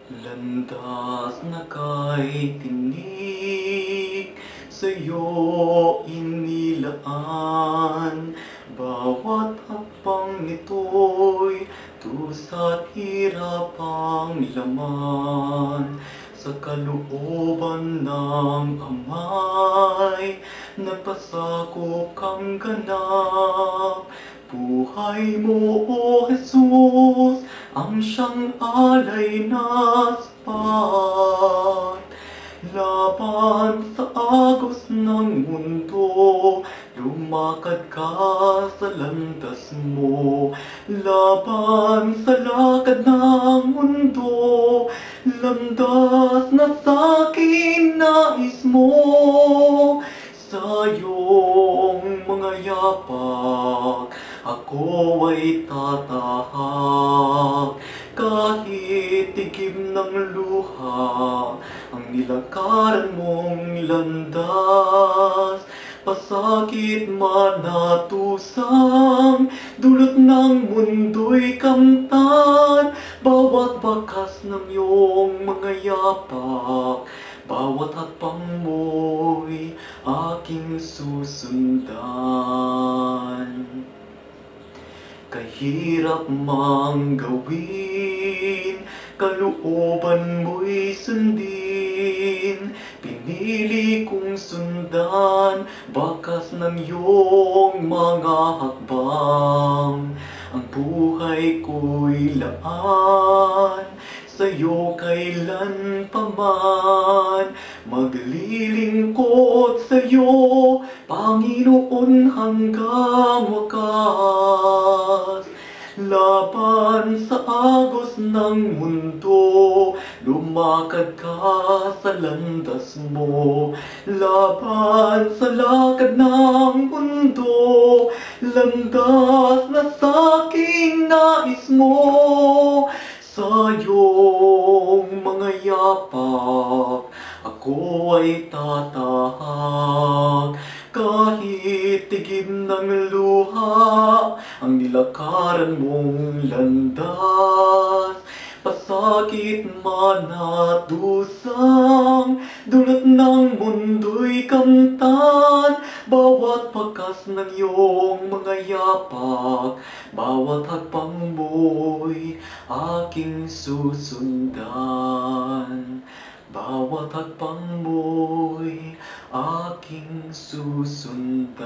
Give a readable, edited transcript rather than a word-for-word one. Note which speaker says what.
Speaker 1: Landas na kay tinig sa'yo inilaan. Bawat hakbang nito'y tusa't hirap ang laman. Sa kalooban ng Amay, nagpasakop kang ganap. Buhay mo, O Jesus, ang siyang alay na sapat. Laban sa agos ng mundo, lumakad ka sa landas mo. Laban sa lakad ng mundo, landas na sa'kin nais mo. Sa iyong mga yapak, ako ay tatahak. Kahit tigim ng luha ang nilakaran mong landas, pasakit man at usang dulot ng mundo'y kamtan. Bawat bakas ng iyong mga yapak, bawat hakbang mo'y aking susundan. Kahirap mang gawin, kalooban mo'y sundin. Pinili kong sundan, bakas ng iyong mga hakbang. Ang buhay ko'y laan sa'yo kailan pa man. Maglilingkod sa'yo, Panginoon, hanggang wakas. Laban sa agos ng mundo, lumakad ka sa landas mo. Laban sa lakad ng mundo, landas na sa'king nais mo. Sa iyong mga yapak, ako ay tatahak. Kahit tigim ng luha ang nilakaran mong landas, pasakit man at dusang dulot ng mundo'y kamtan. Bawat bakas ng iyong mga yapak, bawat hakbang mo'y aking susundan. Bawat hakbang mo'y aking susundan.